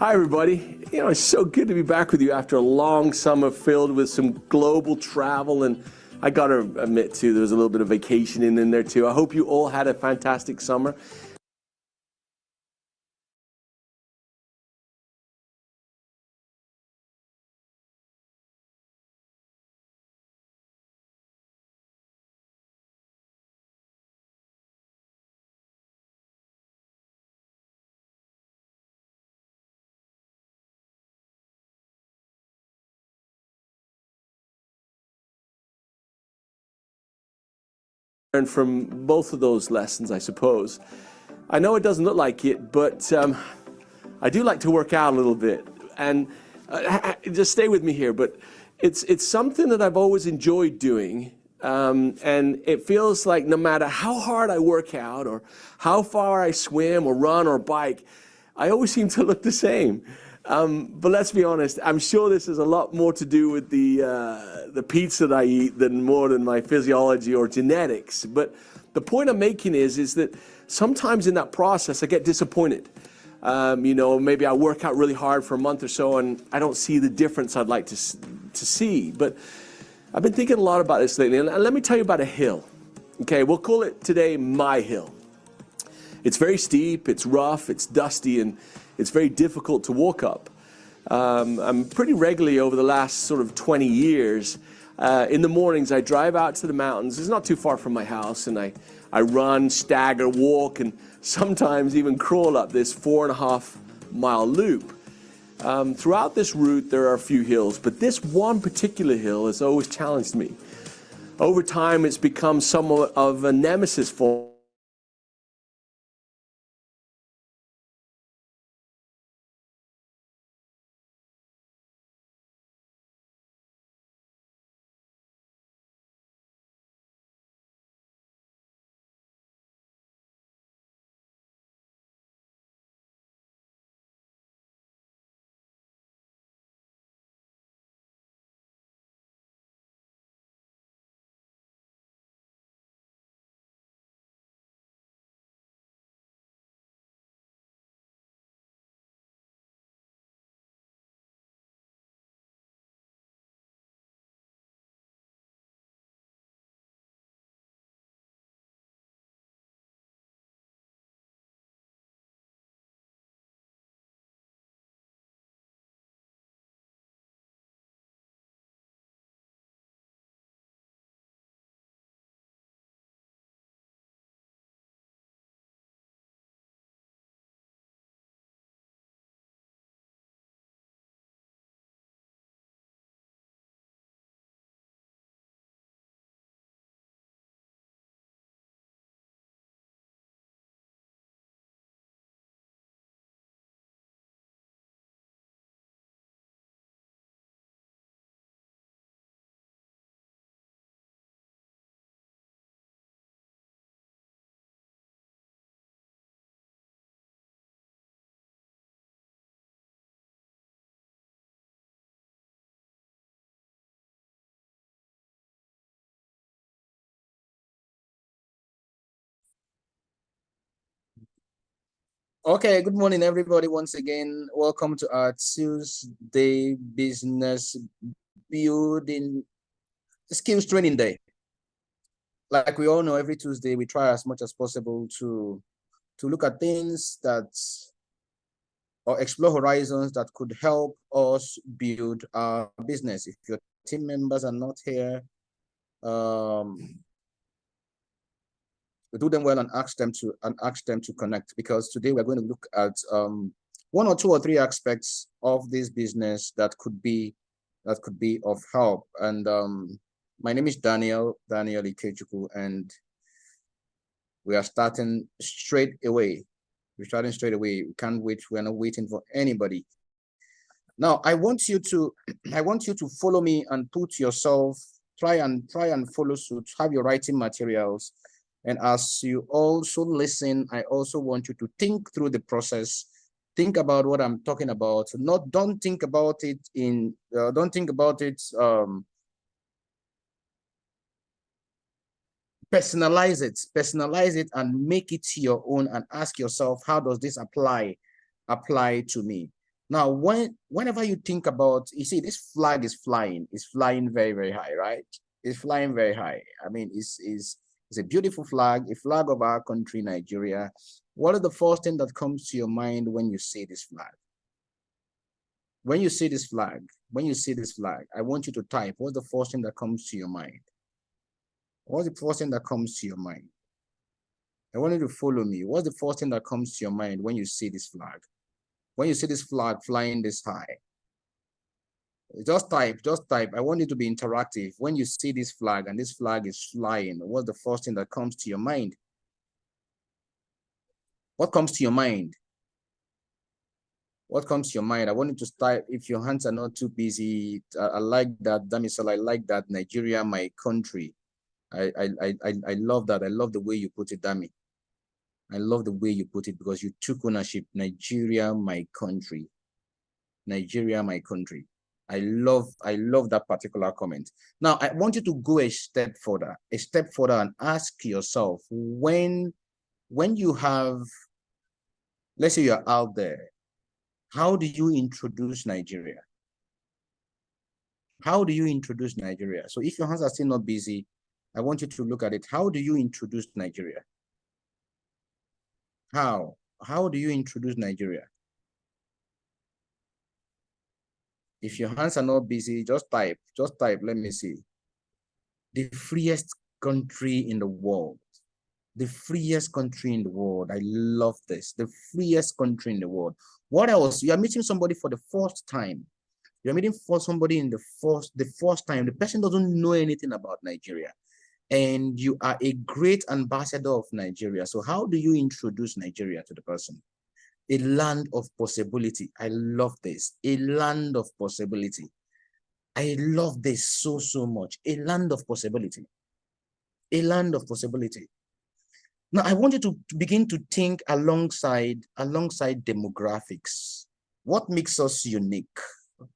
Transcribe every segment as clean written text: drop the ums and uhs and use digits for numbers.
Hi, everybody. It's so good to be back with you after a long summer filled with some global travel. And I got to admit, too, there was a little bit of vacationing in there, too. I hope you all had a fantastic summer. Learned from both of those lessons, I suppose. I know it doesn't look like it, but I do like to work out a little bit. And just stay with me here, but it's something that I've always enjoyed doing. And it feels like no matter how hard I work out or how far I swim or run or bike, I always seem to look the same. But let's be honest, I'm sure this has a lot more to do with the pizza that I eat than my physiology or genetics. But the point I'm making is that sometimes in that process I get disappointed. Maybe I work out really hard for a month or so and I don't see the difference I'd like to see. But I've been thinking a lot about this lately, and let me tell you about a hill. Okay, we'll call it today my hill. It's very steep, it's rough, it's dusty, and it's very difficult to walk up. I'm pretty regularly over the last sort of 20 years, in the mornings I drive out to the mountains. It's not too far from my house, and I run, stagger, walk, and sometimes even crawl up this 4.5-mile loop. Throughout this route there are a few hills, but this one particular hill has always challenged me. Over time it's become somewhat of a nemesis for Okay, good morning, everybody. Once again, welcome to our Tuesday Business Building Skills Training Day. Like we all know, every Tuesday we try as much as possible to look at things that or explore horizons that could help us build our business. If your team members are not here, do them well and ask them to connect, because today we're going to look at one or two or three aspects of this business that could be of help. And my name is Daniel Ikechukwu, and we are starting straight away. We can't wait. We're not waiting for anybody. Now I want you to follow me and put yourself, try and follow suit, have your writing materials. And as you also listen, I also want you to think through the process. Think about what I'm talking about. Don't think about it personalize it and make it your own, and ask yourself, how does this apply to me? Now, whenever you think about, you see, this flag is flying. It's flying very, very high, right? It's flying very high. I mean, it's a beautiful flag, a flag of our country, Nigeria. What is the first thing that comes to your mind when you see this flag? When you see this flag, I want you to type, what's the first thing that comes to your mind? What's the first thing that comes to your mind? I want you to follow me. What's the first thing that comes to your mind when you see this flag? When you see this flag flying this high? Just type. I want you to be interactive. When you see this flag and this flag is flying, what's the first thing that comes to your mind? What comes to your mind? What comes to your mind? I want you to type. If your hands are not too busy, I like that. Damisol, I like that. Nigeria, my country. I love that. I love the way you put it, Dami. I love the way you put it because you took ownership. Nigeria, my country. Nigeria, my country. I love that particular comment. Now, I want you to go a step further and ask yourself, when you have, let's say you're out there, how do you introduce Nigeria? How do you introduce Nigeria? So if your hands are still not busy, I want you to look at it. How do you introduce Nigeria? How do you introduce Nigeria? If your hands are not busy, just type, let me see. The freest country in the world. The freest country in the world. I love this. The freest country in the world. What else? You are meeting somebody for the first time. You're meeting for somebody in the first time. The person doesn't know anything about Nigeria. And you are a great ambassador of Nigeria. So how do you introduce Nigeria to the person? A land of possibility. I love this. A land of possibility. I love this so much. A land of possibility. A land of possibility. Now, I want you to begin to think alongside demographics. What makes us unique?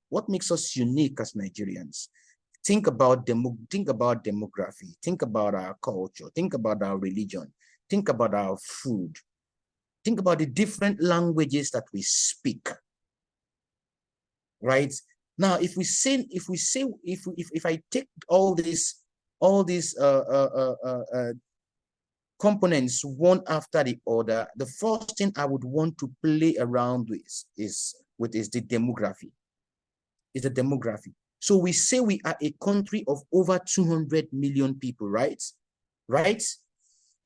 What makes us unique as Nigerians? Think about demography. Think about our culture. Think about our religion. Think about our food. Think about the different languages that we speak. Right now, if I take all these components one after the other, the first thing I would want to play around with is the demography. Is the demography. So we say we are a country of over 200 million people, right? Right?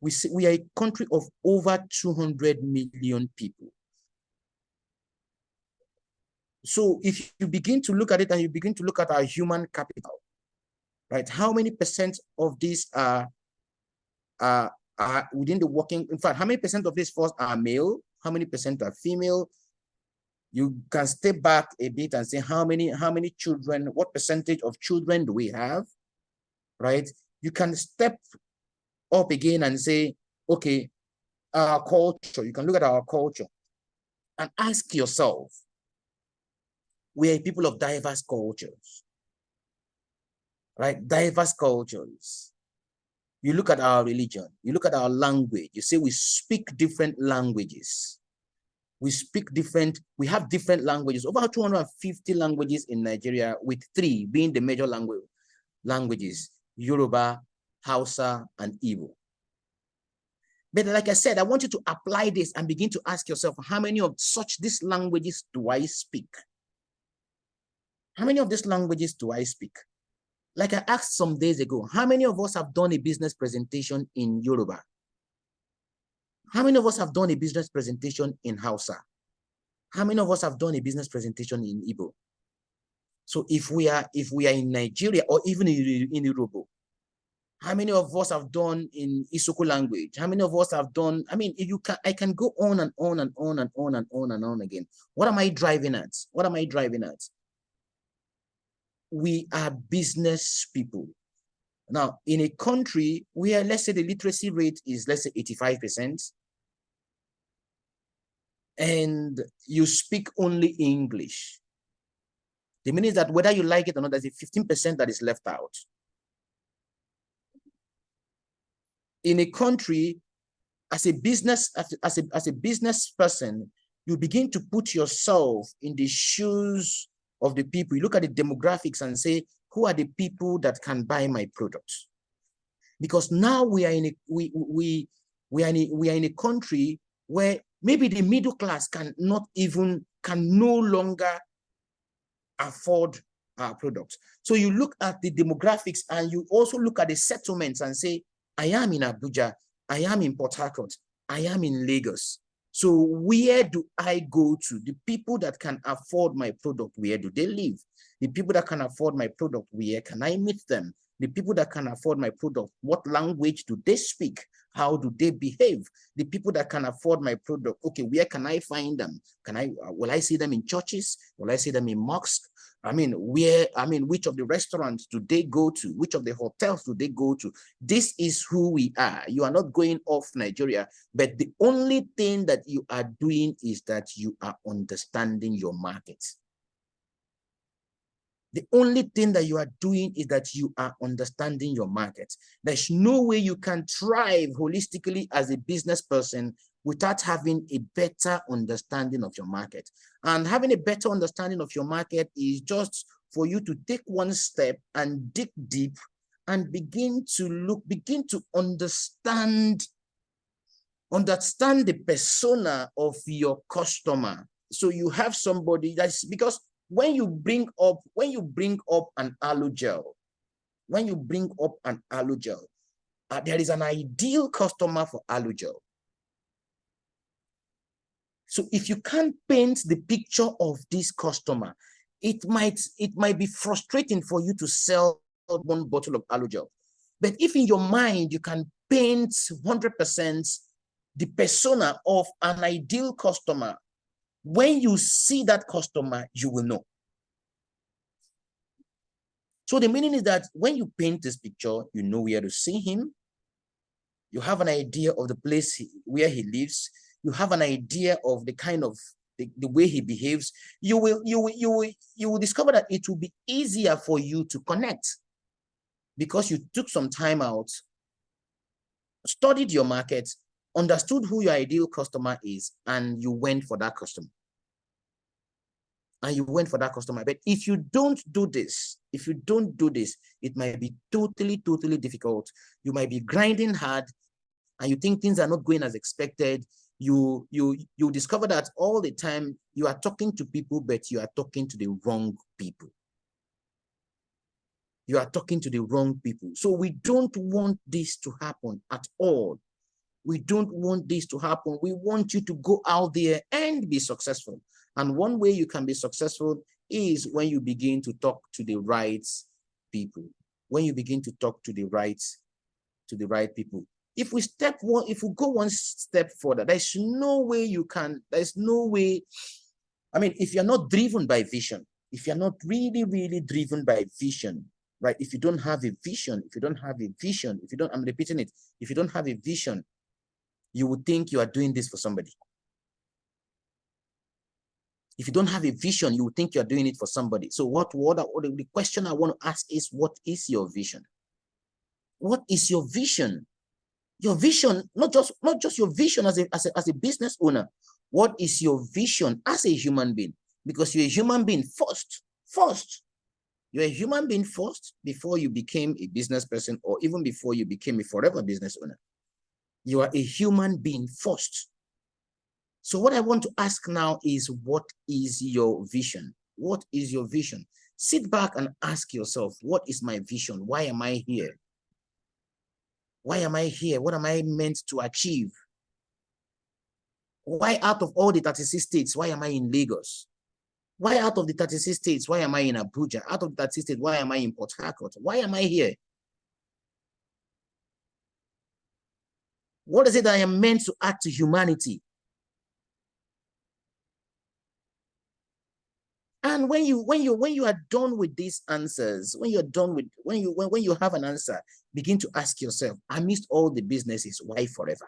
We say we are a country of over 200 million people. So if you begin to look at it and you begin to look at our human capital, right? How many percent of this are within the working, in fact, how many percent of this force are male? How many percent are female? You can step back a bit and say how many children, what percentage of children do we have, right? You can step up again and say, okay, our culture, you can look at our culture and ask yourself, we are people of diverse cultures, right? Diverse cultures. You look at our religion, you look at our language, you say we speak different languages. We have different languages, over 250 languages in Nigeria, with 3 being the major languages, Yoruba, Hausa, and Igbo. But like I said, I want you to apply this and begin to ask yourself, how many of these languages do I speak? How many of these languages do I speak? Like I asked some days ago, how many of us have done a business presentation in Yoruba? How many of us have done a business presentation in Hausa? How many of us have done a business presentation in Igbo? So if we are in Nigeria or even in Europe, how many of us have done in Isoko language? How many of us have done? I mean, I can go on and on and on and on and on and on again. What am I driving at? What am I driving at? We are business people. Now, in a country where, let's say, the literacy rate is, let's say, 85%, and you speak only English, the meaning is that whether you like it or not, there's a 15% that is left out. In a country, as a business person, you begin to put yourself in the shoes of the people. You look at the demographics and say, who are the people that can buy my products? Because now we are in a country where maybe the middle class can no longer afford our products. So you look at the demographics and you also look at the settlements and say, I am in Abuja, I am in Port Harcourt, I am in Lagos. So where do I go to? The people that can afford my product, where do they live? The people that can afford my product, where can I meet them? The people that can afford my product, what language do they speak? How do they behave? The people that can afford my product, okay, where can I find them? Will I see them in churches? Will I see them in mosques? Which of the restaurants do they go to? Which of the hotels do they go to? This is who we are. You are not going off Nigeria, but the only thing that you are doing is that you are understanding your market. The only thing that you are doing is that you are understanding your market. There's no way you can thrive holistically as a business person without having a better understanding of your market. And having a better understanding of your market is just for you to take one step and dig deep and begin to understand the persona of your customer. So you have somebody that's, because when you bring up an allogel, there is an ideal customer for allogel. So if you can't paint the picture of this customer, it might be frustrating for you to sell one bottle of allogel. But if in your mind you can paint 100% the persona of an ideal customer, when you see that customer, you will know. So the meaning is that when you paint this picture, you know where to see him. You have an idea of the place where he lives. You have an idea of the kind of the way he behaves. You will discover that it will be easier for you to connect because you took some time out, studied your market, understood who your ideal customer is, and you went for that customer. But if you don't do this, it might be totally difficult. You might be grinding hard and you think things are not going as expected. You discover that all the time you are talking to people, but you are talking to the wrong people. So we don't want this to happen at all. We don't want this to happen. We want you to go out there and be successful. And one way you can be successful is when you begin to talk to the right people. If we go one step further, there's no way, if you're not driven by vision, if you're not really driven by vision, right? If you don't have a vision, I'm repeating it, if you don't have a vision, you would think you are doing this for somebody. If you don't have a vision, you would think you're doing it for somebody. So the question I want to ask is, what is your vision? What is your vision? Your vision, not just your vision as a business owner. What is your vision as a human being? Because you're a human being first. You're a human being first before you became a business person, or even before you became a forever business owner. You are a human being first. So what I want to ask now is, what is your vision? What is your vision? Sit back and ask yourself, what is my vision? Why am I here? Why am I here? What am I meant to achieve? Why out of all the 36 states, why am I in Lagos? Why out of the 36 states, why am I in Abuja? Out of the 36 states, why am I in Port Harcourt? Why am I here? What is it that I am meant to add to humanity? And when you are done with these answers, when you have an answer, begin to ask yourself, amidst all the businesses, why forever?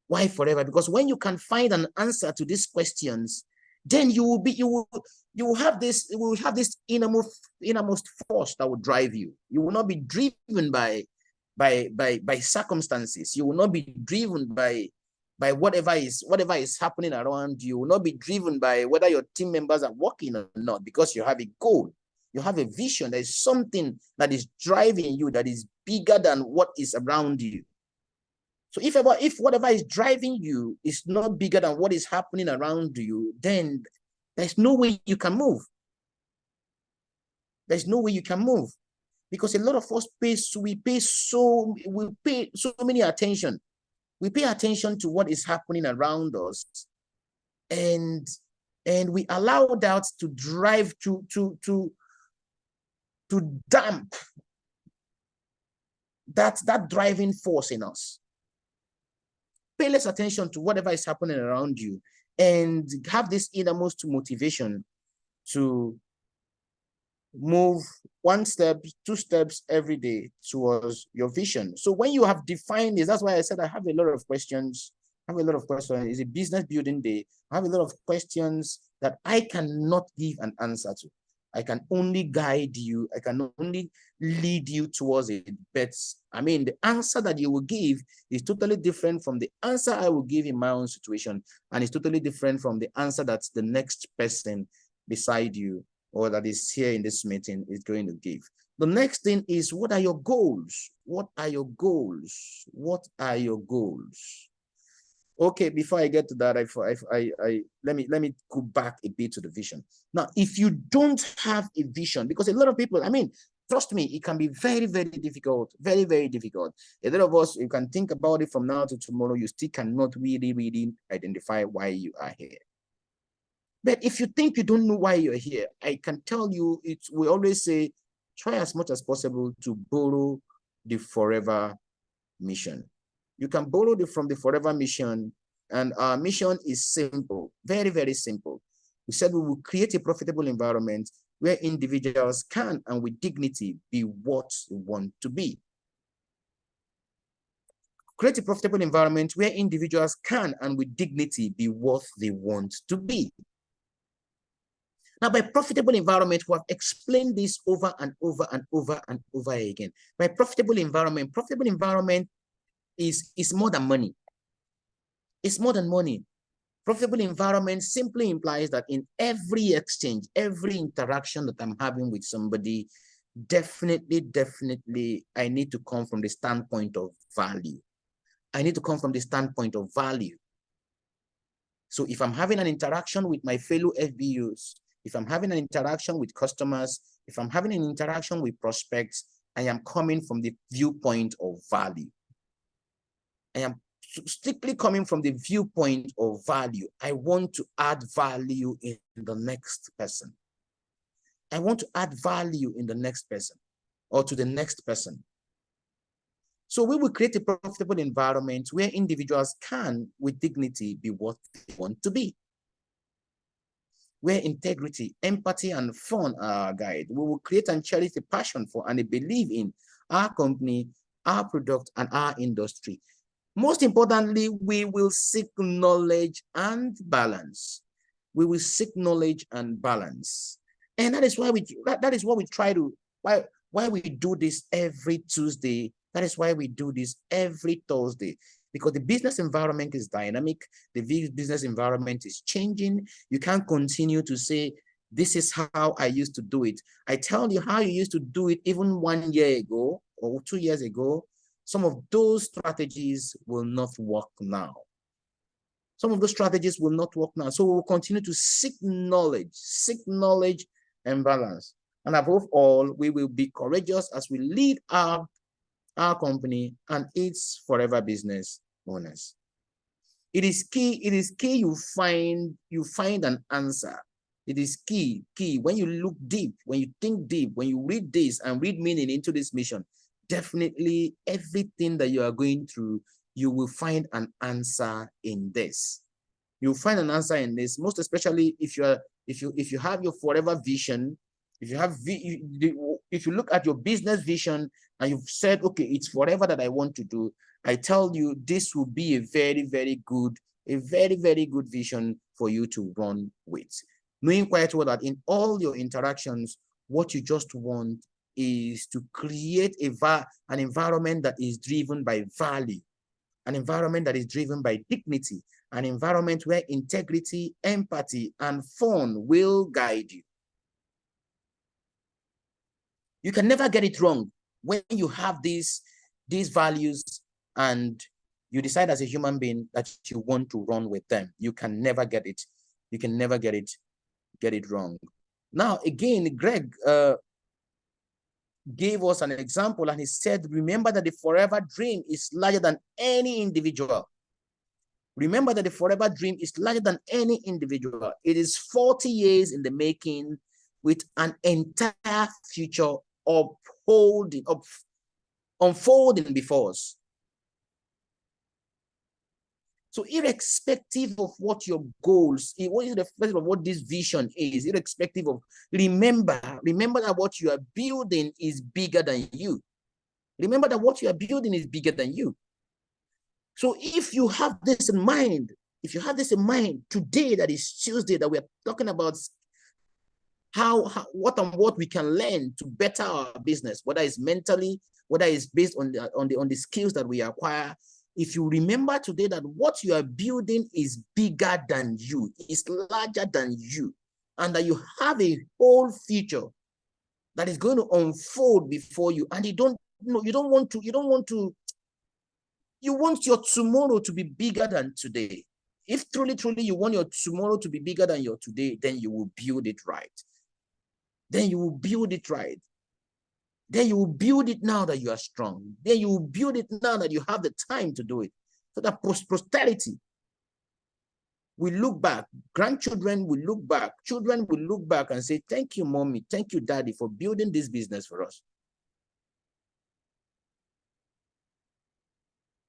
Why forever? Because when you can find an answer to these questions, then you will have this innermost force that will drive you. You will not be driven by circumstances. You will not be driven by by whatever is happening around you. Will not be driven by whether your team members are working or not, because you have a goal. You have a vision. There is something that is driving you that is bigger than what is around you. So if whatever is driving you is not bigger than what is happening around you, then there's no way you can move. There's no way you can move, because a lot of us pay so many attention. We pay attention to what is happening around us, and we allow that to drive to damp that driving force in us. Pay less attention to whatever is happening around you, and have this innermost motivation to move 1 step, 2 steps every day towards your vision. So when you have defined this, that's why I said I have a lot of questions. It's a business building day. I have a lot of questions that I cannot give an answer to. I can only guide you. I can only lead you towards it. But I mean, the answer that you will give is totally different from the answer I will give in my own situation. And it's totally different from the answer that the next person beside you or that is here in this meeting is going to give. The next thing is, what are your goals? What are your goals? What are your goals? Okay, before I get to that, let me go back a bit to the vision. Now, if you don't have a vision, because a lot of people, I mean, trust me, it can be very, very difficult, very, very difficult. A lot of us, you can think about it from now to tomorrow, you still cannot really identify why you are here. But if you think you don't know why you're here, I can tell you, we always say, try as much as possible to borrow the forever mission. You can borrow from the forever mission, and our mission is simple, very, very simple. We said we will create a profitable environment where individuals can and with dignity be what they want to be. Create a profitable environment where individuals can and with dignity be what they want to be. Now, by profitable environment, we have explained this over and over and over and over again. By profitable environment is more than money. It's more than money. Profitable environment simply implies that in every exchange, every interaction that I'm having with somebody, definitely, I need to come from the standpoint of value. I need to come from the standpoint of value. So if I'm having an interaction with my fellow FBUs, if I'm having an interaction with customers, if I'm having an interaction with prospects, I am coming from the viewpoint of value. I am strictly coming from the viewpoint of value. I want to add value in the next person. I want to add value in the next person or to the next person. So we will create a profitable environment where individuals can, with dignity, be what they want to be. Where integrity, empathy, and fun are our guide. We will create and cherish a passion for and a belief in our company, our product, and our industry. Most importantly, we will seek knowledge and balance. We will seek knowledge and balance. And that is why why we do this every Tuesday. That is why we do this every Thursday, because the business environment is dynamic. The business environment is changing. You can't continue to say, this is how I used to do it. I tell you how you used to do it even 1 year ago or 2 years ago. Some of those strategies will not work now. Some of those strategies will not work now. So we'll continue to seek knowledge and balance. And above all, we will be courageous as we lead our company and its forever business owners. It is key you find an answer. It is key when you look deep, when you think deep, when you read this and read meaning into this mission. Definitely everything that you are going through, you will find an answer in this. You'll find an answer in this, most especially if you have your forever vision. If you look at your business vision and you've said, okay, it's forever that I want to do, I tell you, this will be a very, very good vision for you to run with. Knowing quite well that in all your interactions, what you just want is to create an environment that is driven by value. an environment that is driven by dignity, an environment where integrity, empathy, and fun will guide you. You can never get it wrong when you have these values and you decide as a human being that you want to run with them. You can never get it. You can never get it wrong. Now, again, Greg gave us an example and he said, remember that the forever dream is larger than any individual. Remember that the forever dream is larger than any individual. It is 40 years in the making with an entire future unfolding before us. So irrespective of what your goals, irrespective of what this vision is, irrespective of, remember that what you are building is bigger than you. Remember that what you are building is bigger than you. So if you have this in mind, today, that is Tuesday, that we are talking about what we can learn to better our business, whether it's mentally, whether it's based on the skills that we acquire. If you remember today that what you are building is bigger than you, is larger than you, and that you have a whole future that is going to unfold before you, and you want your tomorrow to be bigger than today. If truly you want your tomorrow to be bigger than your today, then you will build it right. Then you will build it right. Then you will build it now that you are strong. Then you will build it now that you have the time to do it. So that posterity will look back, grandchildren will look back, children will look back and say, thank you, mommy, thank you, daddy, for building this business for us.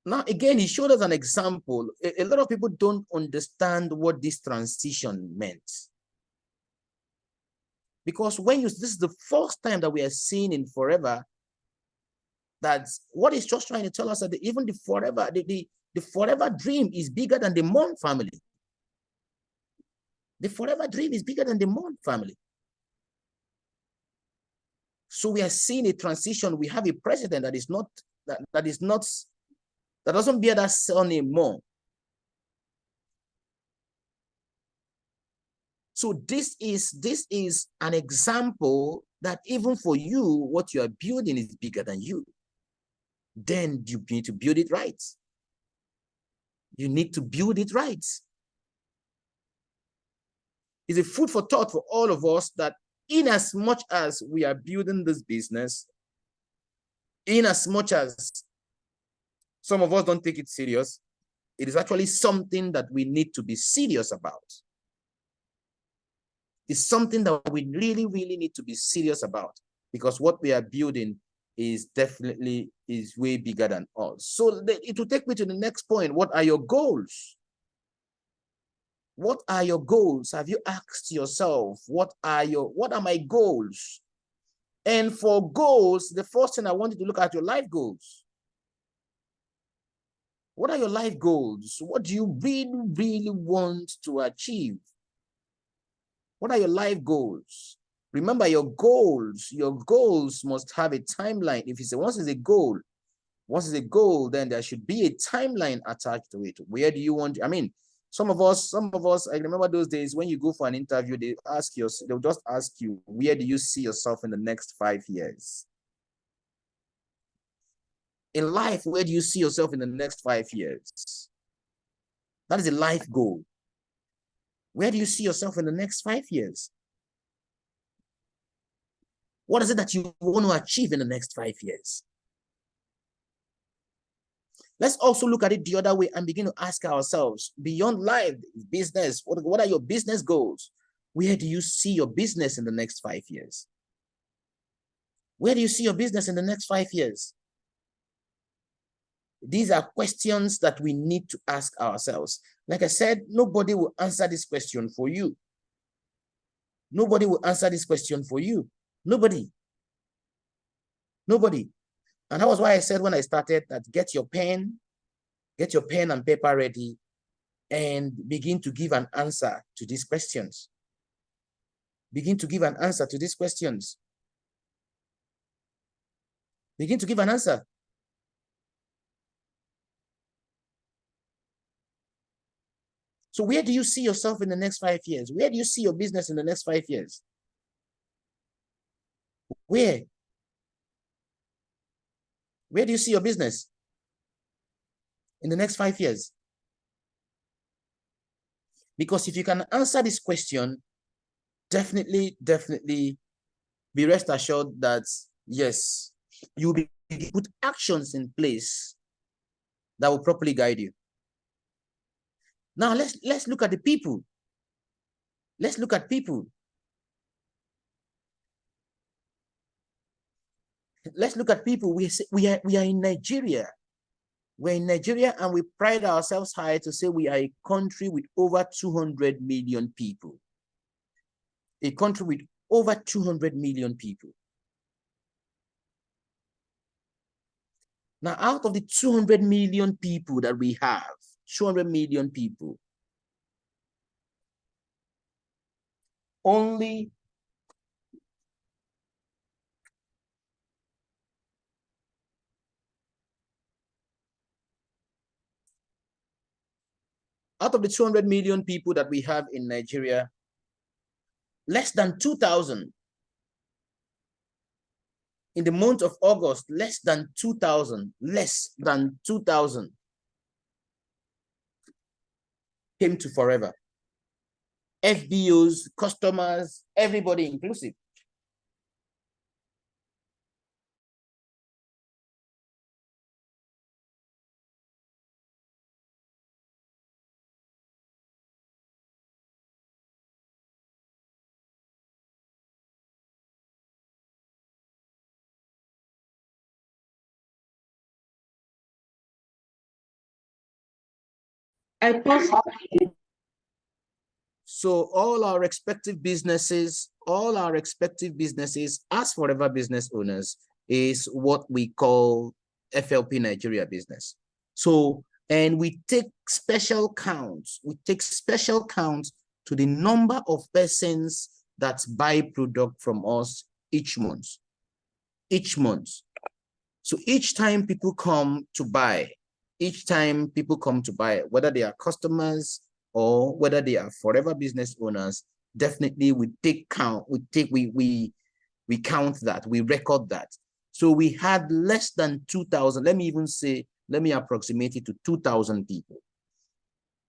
Now, again, he showed us an example. A lot of people don't understand what this transition meant. Because this is the first time that we are seeing in Forever that what he's just trying to tell us that even the Forever dream is bigger than the Mon family. The Forever dream is bigger than the Mon family. So we are seeing a transition. We have a president that doesn't bear that surname more. So this is an example that even for you, what you are building is bigger than you. Then you need to build it right. You need to build it right. It's a food for thought for all of us that in as much as we are building this business, in as much as some of us don't take it serious, it is actually something that we need to be serious about. It's something that we really need to be serious about, because what we are building is definitely way bigger than us. So it will take me to the next point. What are your goals? What are your goals? Have you asked yourself, what are my goals? And for goals, the first thing I want you to look at your life goals. What are your life goals? What do you really want to achieve? What are your life goals? Remember, your goals must have a timeline. Once it's a goal, then there should be a timeline attached to it. Where do you want? I mean, some of us, I remember those days when you go for an interview, they'll just ask you, where do you see yourself in the next 5 years? In life, where do you see yourself in the next 5 years? That is a life goal. Where do you see yourself in the next 5 years? What is it that you want to achieve in the next 5 years? Let's also look at it the other way and begin to ask ourselves, beyond life, business, what are your business goals? Where do you see your business in the next 5 years? Where do you see your business in the next 5 years? These are questions that we need to ask ourselves. Like I said, nobody will answer this question for you. Nobody will answer this question for you. Nobody. And that was why I said when I started that get your pen and paper ready and begin to give an answer to these questions. Begin to give an answer to these questions. Begin to give an answer. So where do you see yourself in the next 5 years? Where do you see your business in the next 5 years? Where? Where do you see your business in the next 5 years? Because if you can answer this question, definitely be rest assured that yes, you'll be put actions in place that will properly guide you. Now let's look at the people. Let's look at people. Let's look at people. We are in Nigeria. We're in Nigeria, and we pride ourselves high to say we are a country with over 200 million people. A country with over 200 million people. Now, out of the 200 million people that we have, 200 million people, only out of the 200 million people that we have in Nigeria, less than 2,000 in the month of August, less than 2,000 came to Forever. FBOs, customers, everybody inclusive. So all our respective businesses, as Forever business owners, is what we call FLP Nigeria business. So, and we take special counts. We take special counts to the number of persons that buy product from us each month. Each month. So each time people come to buy, whether they are customers or whether they are Forever business owners, definitely we count that, we record that. So we had less than 2,000, let me approximate it to 2,000 people.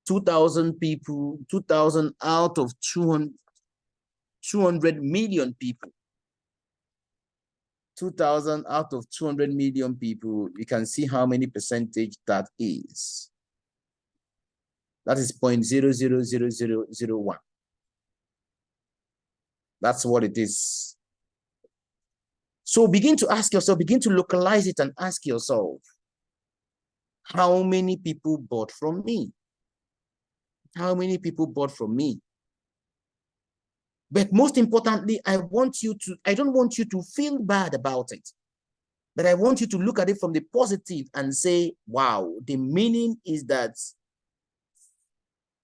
2,000 people, 2,000 out of 200 million people. 2,000 out of 200 million people, you can see how many percentage that is. That is 0.000001. That's what it is. So begin to ask yourself, begin to localize it and ask yourself, how many people bought from me? How many people bought from me? But most importantly, I don't want you to feel bad about it, but I want you to look at it from the positive and say, wow, the meaning is that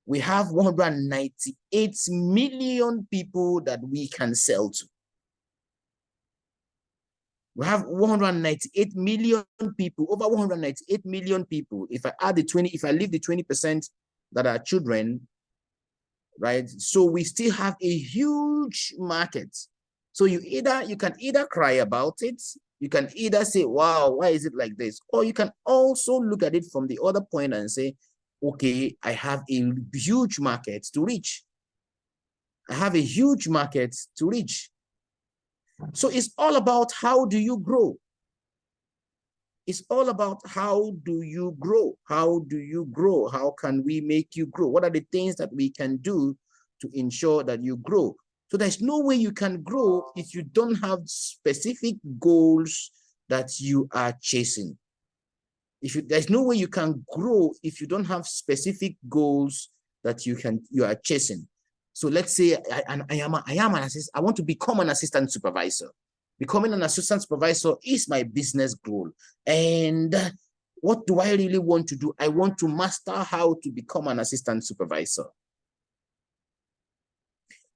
we have 198 million people that we can sell to. We have 198 million people, over 198 million people. If I leave the 20% that are children, right? So we still have a huge market. So you can either cry about it, you can either say, wow, why is it like this? Or you can also look at it from the other point and say, okay, I have a huge market to reach. I have a huge market to reach. So it's all about how do you grow? It's all about how do you grow? How do you grow? How can we make you grow? What are the things that we can do to ensure that you grow? So there's no way you can grow if you don't have specific goals that you are chasing. There's no way you can grow if you don't have specific goals that you are chasing. So let's say I want to become an assistant supervisor. Becoming an assistant supervisor is my business goal. And what do I really want to do? I want to master how to become an assistant supervisor.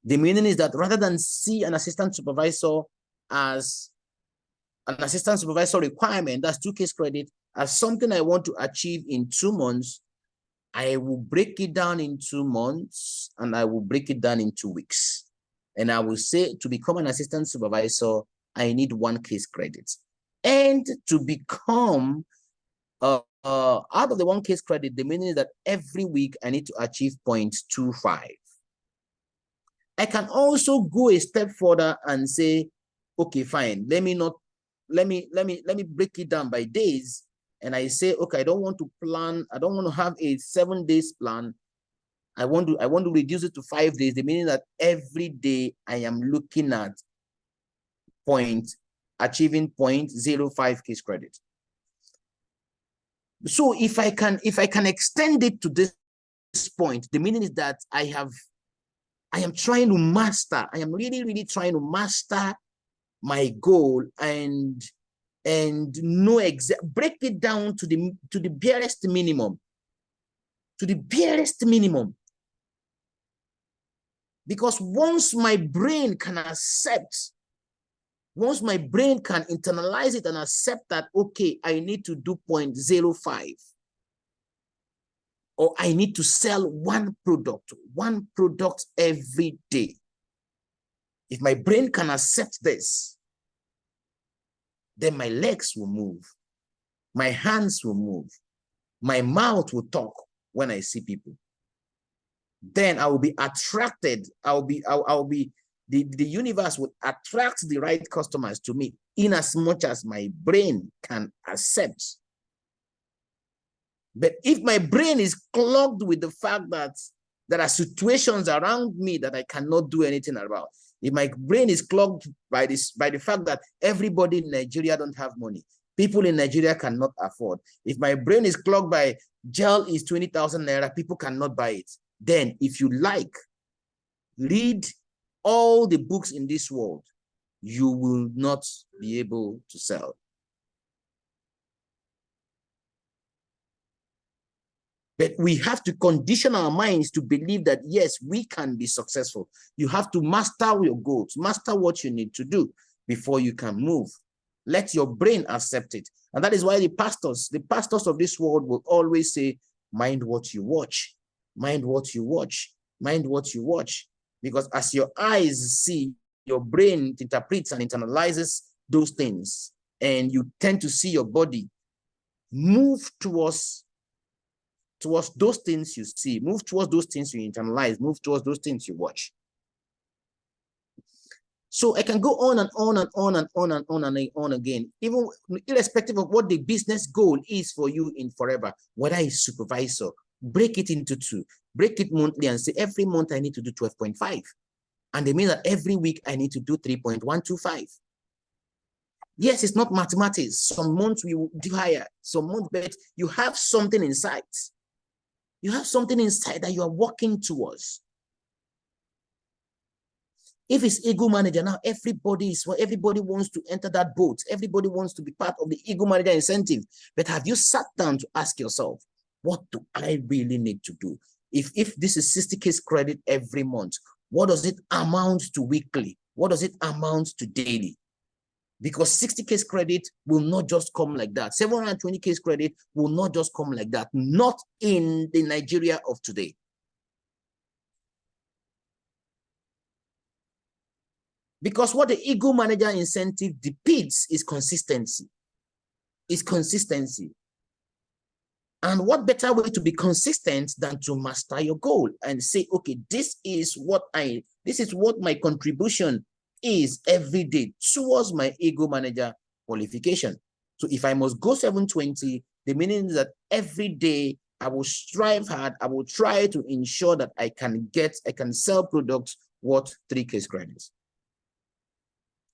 The meaning is that rather than see an assistant supervisor as an assistant supervisor requirement, that's 2K credit, as something I want to achieve in 2 months, I will break it down in 2 months and I will break it down in 2 weeks. And I will say to become an assistant supervisor, I need 1 case credit. And to become out of the 1 case credit, the meaning is that every week I need to achieve 0.25. I can also go a step further and say, okay, fine, let me break it down by days. And I say, okay, I don't want to have a 7 days plan. I want to reduce it to 5 days, the meaning that every day I am looking at achieving 0.05 case credit. So if I can extend it to this point, the meaning is that I am trying to master, I am really trying to master my goal and know break it down to the barest minimum. To the barest minimum. Because once my brain can internalize it and accept that, okay, I need to do 0.05, or I need to sell one product every day. If my brain can accept this, then my legs will move, my hands will move, my mouth will talk when I see people. Then I will be attracted. The universe would attract the right customers to me in as much as my brain can accept. But if my brain is clogged with the fact that there are situations around me that I cannot do anything about, if my brain is clogged by the fact that everybody in Nigeria don't have money, people in Nigeria cannot afford, if my brain is clogged by gel is 20,000 naira, people cannot buy it, then if you like, read all the books in this world, you will not be able to sell. But we have to condition our minds to believe that, yes, we can be successful. You have to master your goals, master what you need to do before you can move. Let your brain accept it. And that is why the pastors of this world will always say, mind what you watch, mind what you watch, mind what you watch. Because as your eyes see, your brain interprets and internalizes those things. And you tend to see your body move towards those things you see, move towards those things you internalize, move towards those things you watch. So I can go on and on and on and on and on and on again, even irrespective of what the business goal is for you in forever, whether it's supervisor, break it into 2, break it monthly and say every month I need to do 12.5. And they mean that every week I need to do 3.125. Yes, it's not mathematics. Some months we will do higher, some months, but you have something in sight. You have something inside that you are working towards. If it's ego manager, now everybody wants to enter that boat. Everybody wants to be part of the ego manager incentive. But have you sat down to ask yourself, what do I really need to do? If this is 60 case credit every month, what does it amount to weekly? What does it amount to daily? Because 60 case credit will not just come like that. 720 case credit will not just come like that. Not in the Nigeria of today. Because what the ego manager incentive depicts is consistency. Is consistency. And what better way to be consistent than to master your goal and say, okay, this is what my contribution is every day towards my ego manager qualification. So if I must go 720, the meaning is that every day I will strive hard. I will try to ensure that I can sell products worth 3 case credits.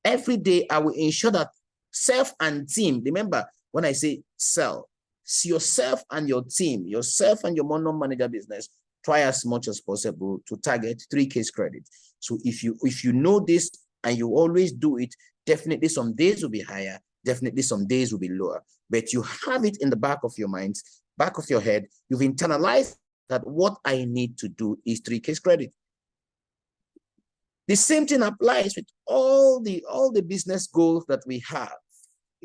Every day I will ensure that self and team, remember when I say sell, yourself and your team, yourself and your manager business, try as much as possible to target 3 case credits. So if you know this and you always do it, definitely some days will be higher, definitely some days will be lower. But you have it in the back of your mind, back of your head, you've internalized that what I need to do is 3 case credit. The same thing applies with all the business goals that we have.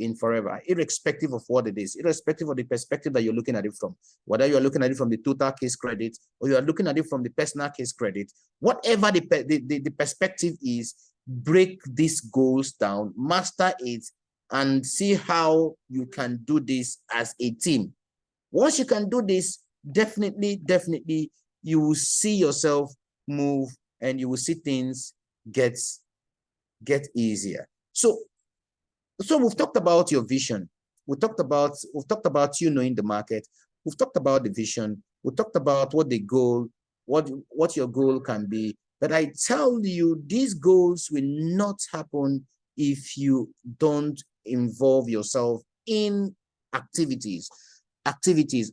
in forever, irrespective of what it is, irrespective of the perspective that you're looking at it from, whether you're looking at it from the total case credit or you're looking at it from the personal case credit, whatever the perspective is, break these goals down, master it, and see how you can do this as a team. Once you can do this, definitely, you will see yourself move and you will see things get easier. So we've talked about your vision. We've talked about you knowing the market. We've talked about the vision. We talked about what the goal, what your goal can be. But I tell you, these goals will not happen if you don't involve yourself in activities.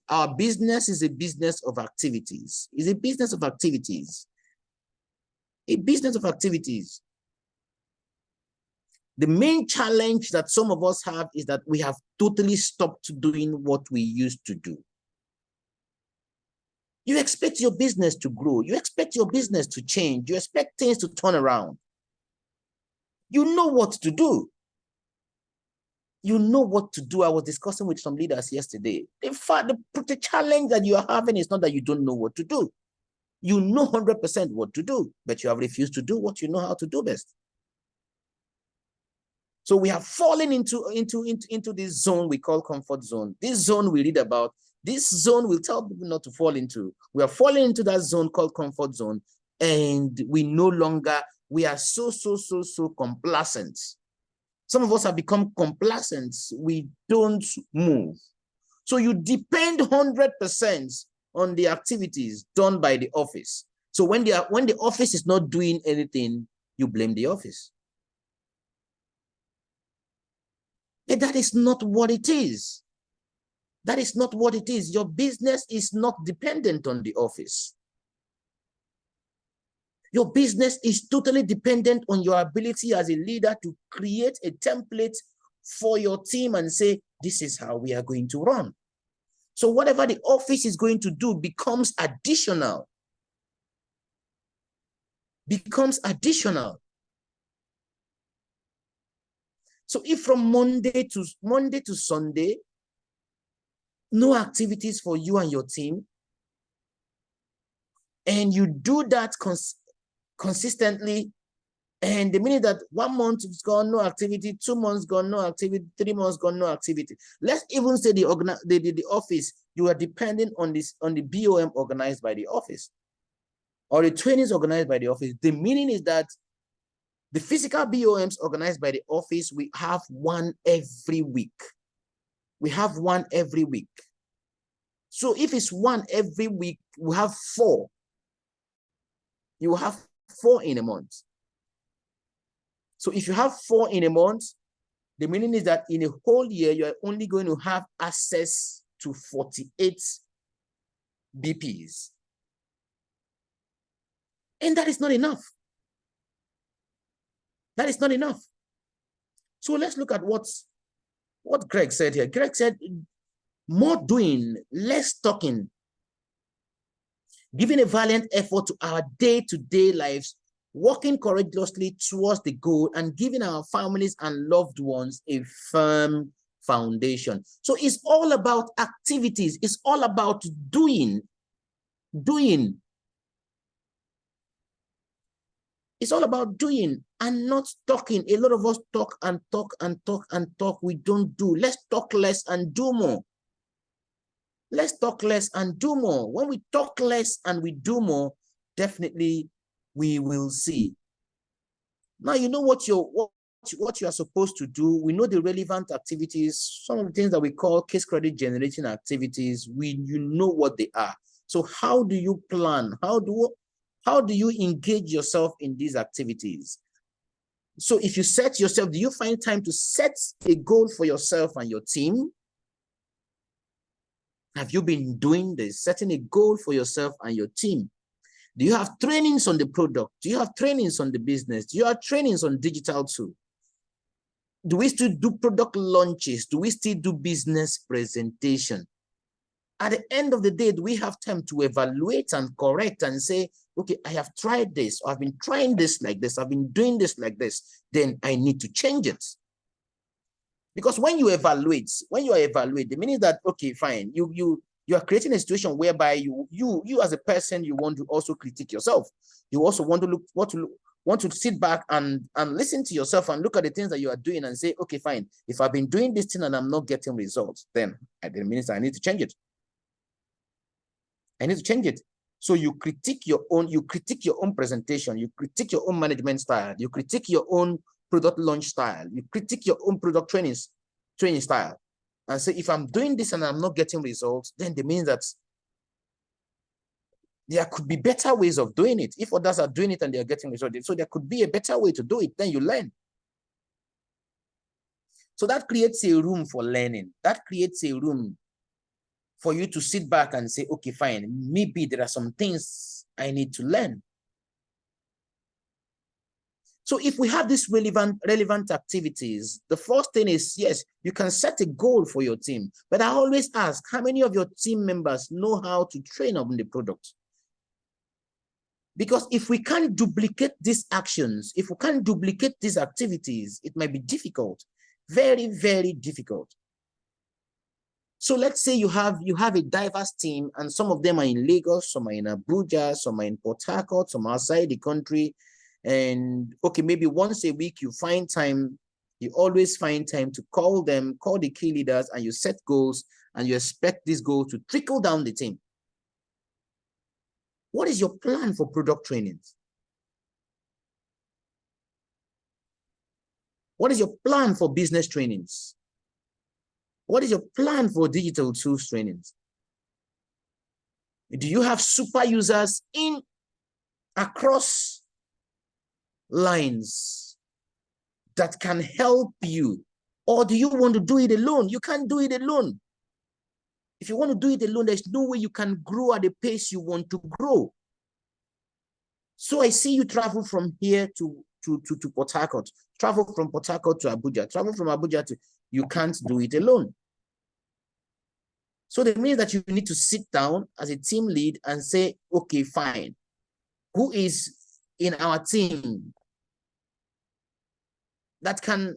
Our business is a business of activities. It's a business of activities. A business of activities. The main challenge that some of us have is that we have totally stopped doing what we used to do. You expect your business to grow. You expect your business to change. You expect things to turn around. You know what to do. You know what to do. I was discussing with some leaders yesterday. In fact, the challenge that you are having is not that you don't know what to do. You know 100% what to do, but you have refused to do what you know how to do best. So we have fallen into this zone we call comfort zone. This zone we read about, this zone we'll tell people not to fall into. We are falling into that zone called comfort zone, and we no longer, we are so complacent. Some of us have become complacent. We don't move. So you depend 100% on the activities done by the office. So when the office is not doing anything, you blame the office. But that is not what it is. That is not what it is. Your business is not dependent on the office. Your business is totally dependent on your ability as a leader to create a template for your team and say, this is how we are going to run. So whatever the office is going to do becomes additional. Becomes additional. So if from Monday to Sunday, no activities for you and your team, and you do that consistently, and the minute that 1 month is gone, no activity, 2 months gone, no activity, 3 months gone, no activity. Let's even say the office, you are depending on the BOM organized by the office, or the trainings organized by the office. The meaning is that the physical BOMs organized by the office, we have one every week. We have one every week. So if it's one every week, we have 4. You will have 4 in a month. So if you have 4 in a month, the meaning is that in a whole year, you are only going to have access to 48 BPs. And that is not enough. That is not enough. So let's look at what Greg said here. Greg said, more doing, less talking, giving a valiant effort to our day-to-day lives, working courageously towards the goal, and giving our families and loved ones a firm foundation. So it's all about activities. It's all about doing. It's all about doing and not talking. A lot of us talk and talk and talk and talk. We don't do. Let's talk less and do more. Let's talk less and do more. When we talk less and we do more, definitely we will see. Now you know what you are supposed to do. We know the relevant activities, some of the things that we call case credit generating activities. You know what they are. So how do you plan? How do you engage yourself in these activities? So if you set yourself, do you find time to set a goal for yourself and your team? Have you been doing this, setting a goal for yourself and your team? Do you have trainings on the product? Do you have trainings on the business? Do you have trainings on digital too? Do we still do product launches? Do we still do business presentation? At the end of the day, do we have time to evaluate and correct and say, okay, I have tried this, or I've been trying this like this, I've been doing this like this, then I need to change it. Because when you evaluate, the meaning that, okay, fine, you are creating a situation whereby you as a person, you want to also critique yourself. You also want to sit back and listen to yourself and look at the things that you are doing and say, okay, fine, if I've been doing this thing and I'm not getting results, then it means I need to change it. I need to change it. So you critique your own presentation, you critique your own management style, you critique your own product launch style, you critique your own product training style, and say, if I'm doing this and I'm not getting results, then it means that there could be better ways of doing it. If others are doing it and they're getting results, so there could be a better way to do it, then you learn. So that creates a room for learning. That creates a room for you to sit back and say, okay, fine, maybe there are some things I need to learn. So if we have these relevant activities, the first thing is, yes, you can set a goal for your team. But I always ask, how many of your team members know how to train on the product? Because if we can't duplicate these actions, if we can't duplicate these activities, it might be difficult, very, very difficult. So let's say you have a diverse team, and some of them are in Lagos, some are in Abuja, some are in Port Harcourt, some outside the country. And okay, maybe once a week you find time, you always find time to call them, call the key leaders, and you set goals, and you expect this goal to trickle down the team. What is your plan for product trainings? What is your plan for business trainings? What is your plan for digital tools trainings? Do you have super users across lines that can help you? Or do you want to do it alone? You can't do it alone. If you want to do it alone, there's no way you can grow at the pace you want to grow. So I see you travel from here to Port Harcourt, travel from Port Harcourt to Abuja, travel from Abuja to, you can't do it alone. So that means that you need to sit down as a team lead and say, okay, fine, who is in our team that can,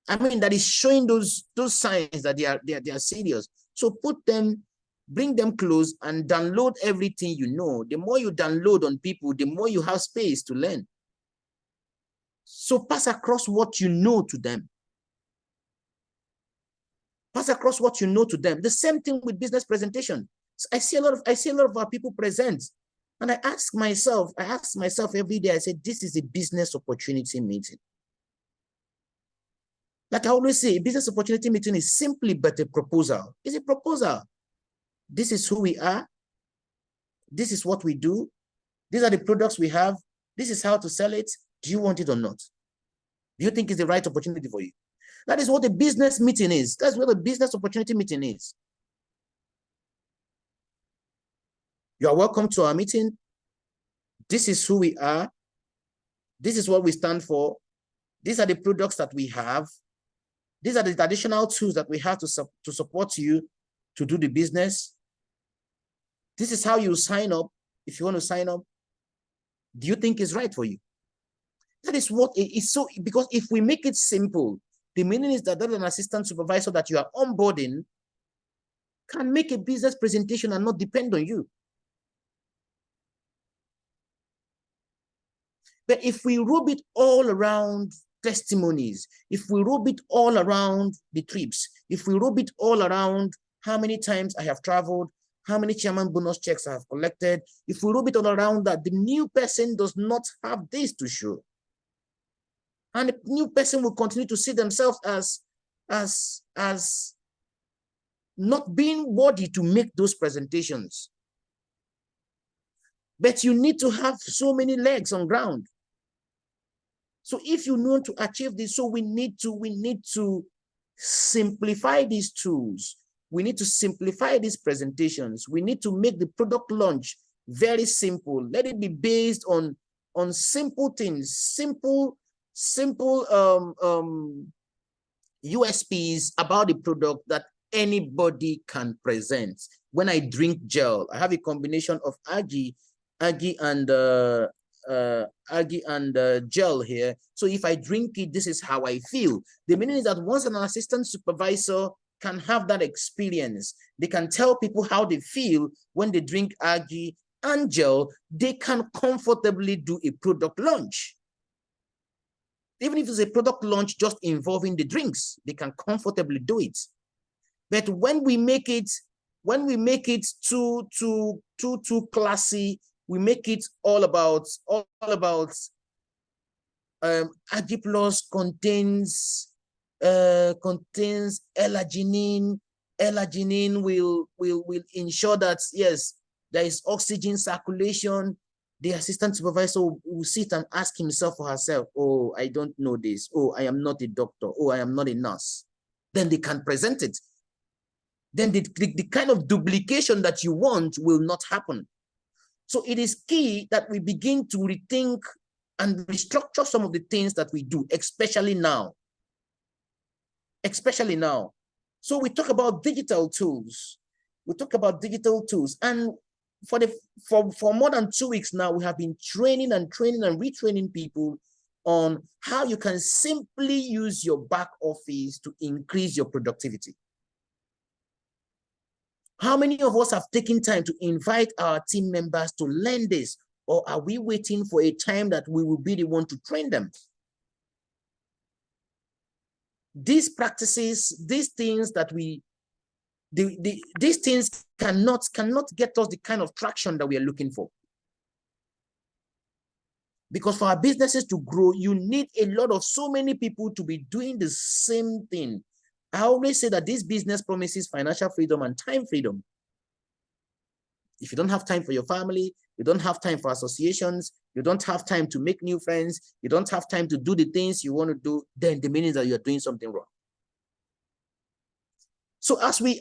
that is showing those signs that they are serious. So put them, bring them close and download everything you know. The more you download on people, the more you have space to learn. So pass across what you know to them. Pass across what you know to them. The same thing with business presentation. So I see a lot of our people present, and I ask myself every day, I say, this is a business opportunity meeting. Like I always say, a business opportunity meeting is simply but a proposal. It's a proposal. This is who we are. This is what we do. These are the products we have. This is how to sell it. Do you want it or not? Do you think it's the right opportunity for you? That is what a business meeting is. That's what a business opportunity meeting is. You are welcome to our meeting. This is who we are. This is what we stand for. These are the products that we have. These are the additional tools that we have to support you to do the business. This is how you sign up if you want to sign up. Do you think it's right for you? That is what it is. So, because if we make it simple, the meaning is that an assistant supervisor that you are onboarding can make a business presentation and not depend on you. But if we rub it all around testimonies, if we rub it all around the trips, if we rub it all around how many times I have traveled, how many chairman bonus checks I have collected, if we rub it all around that, the new person does not have this to show. And the new person will continue to see themselves as not being worthy to make those presentations. But you need to have so many legs on ground. So if you want to achieve this, so we need to simplify these tools. We need to simplify these presentations. We need to make the product launch very simple. Let it be based on simple things, simple USPs about the product that anybody can present. When I drink gel, I have a combination of Aggie and Aggie and gel here. So if I drink it, this is how I feel. The meaning is that once an assistant supervisor can have that experience, they can tell people how they feel when they drink Aggie and gel, they can comfortably do a product launch. Even if it's a product launch just involving the drinks, they can comfortably do it. But when we make it too classy, we make it all about Aggie Plus contains L-arginine. L-arginine will ensure that yes, there is oxygen circulation. The assistant supervisor will sit and ask himself or herself, oh, I don't know this. Oh, I am not a doctor. Oh, I am not a nurse. Then they can present it. Then the kind of duplication that you want will not happen. So it is key that we begin to rethink and restructure some of the things that we do, especially now. Especially now. So we talk about digital tools. We talk about digital tools. And for more than 2 weeks now, we have been training and retraining people on how you can simply use your back office to increase your productivity. How many of us have taken time to invite our team members to learn this? Or are we waiting for a time that we will be the one to train them? These practices, these things that these things cannot get us the kind of traction that we are looking for. Because for our businesses to grow, you need a lot of so many people to be doing the same thing. I always say that this business promises financial freedom and time freedom. If you don't have time for your family, you don't have time for associations, you don't have time to make new friends, you don't have time to do the things you want to do, then the meaning is that you're doing something wrong. So as we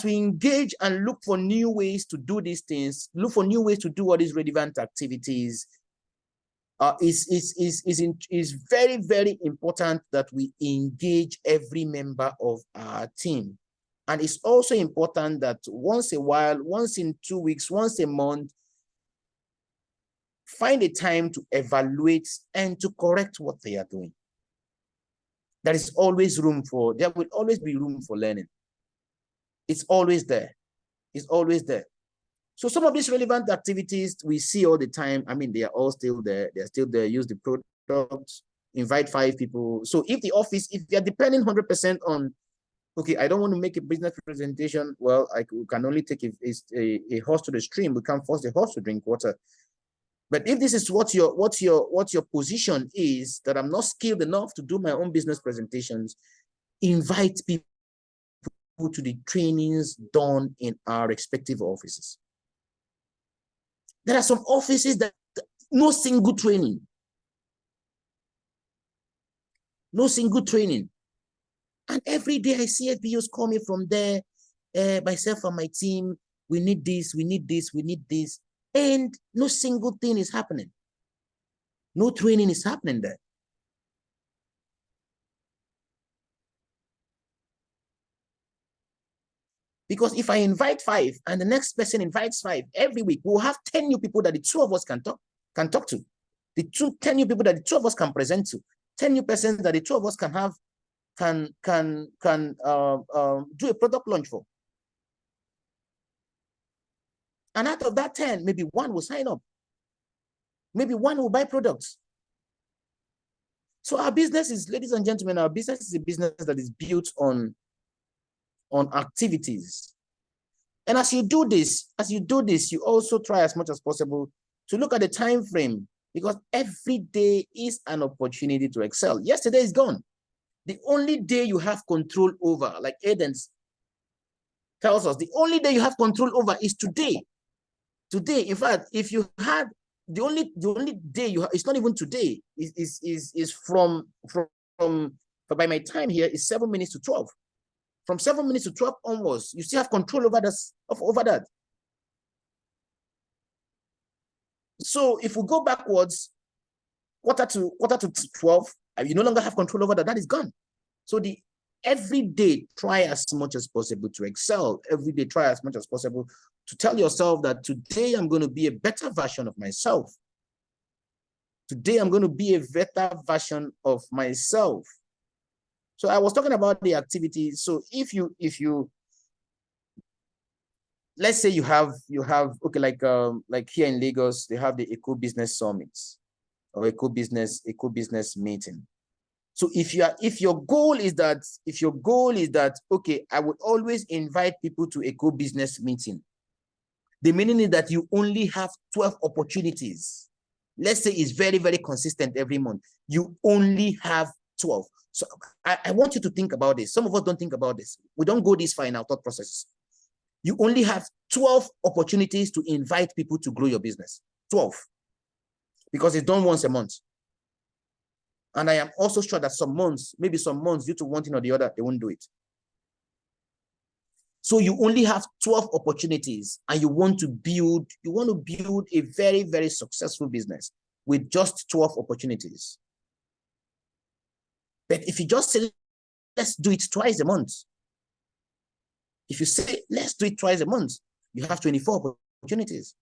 engage and look for new ways to do these things, look for new ways to do all these relevant activities, is very, very important that we engage every member of our team. And it's also important that once a while, once in 2 weeks, once a month, find a time to evaluate and to correct what they are doing. There is always there will always be room for learning. It's always there. It's always there. So some of these relevant activities we see all the time. I mean, they are all still there. They're still there. Use the product, invite 5 people. So if the office, if you're depending 100% on, okay, I don't want to make a business presentation. Well, we can only take a horse to the stream. We can't force the horse to drink water. But if this is what your position is, that I'm not skilled enough to do my own business presentations, invite people to the trainings done in our respective offices. There are some offices that no single training. No single training. And every day I see FBOs call me from there, myself and my team, we need this, we need this, we need this. And no single thing is happening. No training is happening there. Because if I invite 5 and the next person invites 5 every week, we'll have 10 new people that the 2 of us can talk to. 10 new people that the 2 of us can present to. 10 new persons that the 2 of us can have, do a product launch for. And out of that 10, maybe 1 will sign up. Maybe 1 will buy products. So our business is, ladies and gentlemen, our business is a business that is built on activities. And as you do this, you also try as much as possible to look at the time frame, because every day is an opportunity to excel. Yesterday is gone. The only day you have control over, like Eden tells us, the only day you have control over is today. Today, in fact, if you had the only day you have, it's not even today, is from by my time here is 7 minutes to 12. From 7 minutes to 12 onwards, you still have control over this, over that. So if we go backwards, quarter to 12, you no longer have control over that. That is gone. So every day, try as much as possible to excel. Every day, try as much as possible to tell yourself that today I'm going to be a better version of myself. Today, I'm going to be a better version of myself. So I was talking about the activity. So if you, let's say you have, okay, like here in Lagos, they have the Eco Business Summits or Eco Business meeting. So if your goal is that, okay, I would always invite people to Eco Business meeting, the meaning is that you only have 12 opportunities. Let's say it's very, very consistent every month. You only have 12. So I want you to think about this. Some of us don't think about this. We don't go this far in our thought process. You only have 12 opportunities to invite people to grow your business. 12. Because it's done once a month. And I am also sure that maybe some months, due to one thing or the other, they won't do it. So you only have 12 opportunities and you want to build a very, very successful business with just 12 opportunities. But if you just say, let's do it twice a month. If you say, let's do it twice a month, you have 24 opportunities.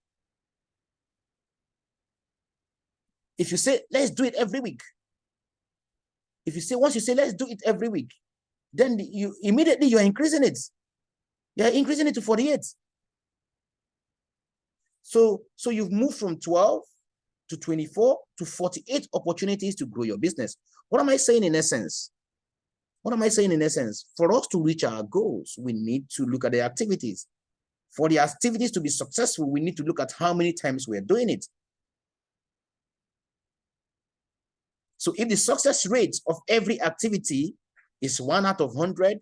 If you say, let's do it every week. Once you say, let's do it every week, then you're increasing it. You're increasing it to 48. So you've moved from 12 to 24 to 48 opportunities to grow your business. What am I saying in essence? For us to reach our goals, we need to look at the activities. For the activities to be successful, we need to look at how many times we're doing it. So if the success rate of every activity is 1 out of 100,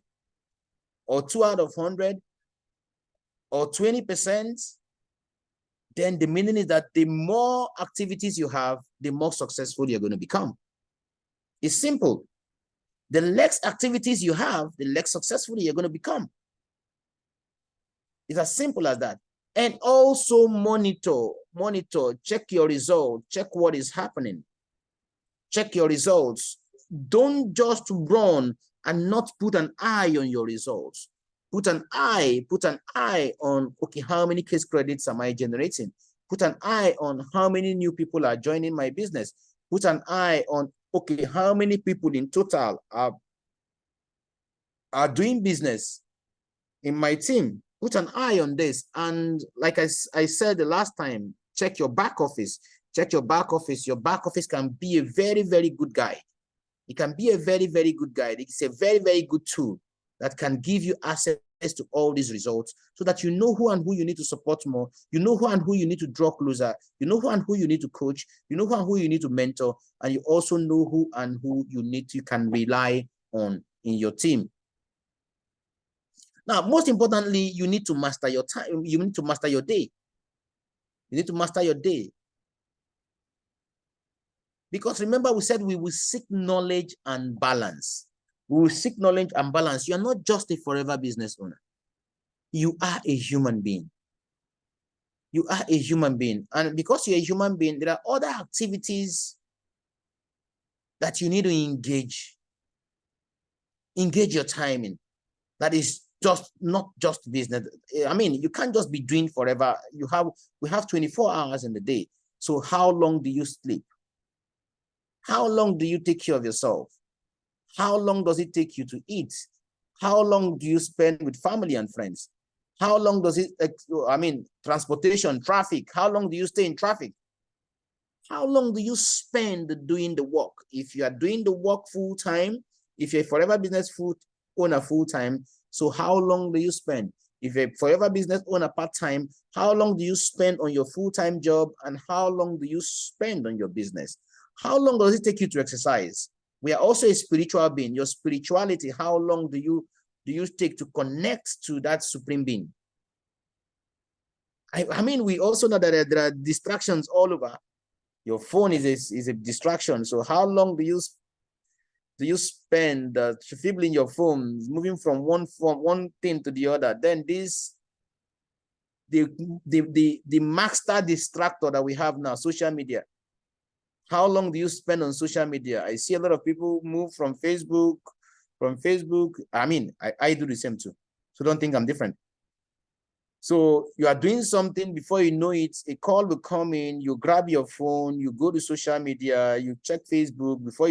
or 2 out of 100, or 20%, then the meaning is that the more activities you have, the more successful you're going to become. It's simple. The less activities you have, the less successful you're going to become. It's as simple as that. And also monitor, check your results, check what is happening. Check your results. Don't just run and not put an eye on your results. Put an eye on, okay, how many case credits am I generating? Put an eye on how many new people are joining my business. Put an eye on, okay, how many people in total are doing business in my team. Put an eye on this. And like I said the last time, check your back office. Check your back office. Your back office can be a very, very good guide. It can be a very, very good guide. It's a very, very good tool that can give you access to all these results so that you know who and who you need to support more. You know who and who you need to draw closer. You know who and who you need to coach. You know who and who you need to mentor. And you also know who and who you can rely on in your team. Now, most importantly, you need to master your time. You need to master your day. You need to master your day. Because remember, we said we will seek knowledge and balance. We will seek knowledge and balance. You are not just a forever business owner. You are a human being. You are a human being. And because you're a human being, there are other activities that you need to engage your time in. That is not just business. I mean, you can't just be doing forever. We have 24 hours in the day. So how long do you sleep? How long do you take care of yourself? How long does it take you to eat? How long do you spend with family and friends? How long does it, transportation, traffic? How long do you stay in traffic? How long do you spend doing the work? If you are doing the work full time, if you're a forever business owner full time, so how long do you spend? If you're a forever business owner part time, how long do you spend on your full time job? And how long do you spend on your business? How long does it take you to exercise? We are also a spiritual being. Your spirituality, how long do you take to connect to that supreme being? I mean, we also know that there are distractions all over. Your phone is a distraction. So how long do you spend fiddling your phone, moving from one thing to the other? Then the master distractor that we have now, social media. How long do you spend on social media? I see a lot of people move from Facebook. I mean, I do the same too. So don't think I'm different. So you are doing something, before you know it, a call will come in, you grab your phone, you go to social media, you check Facebook, before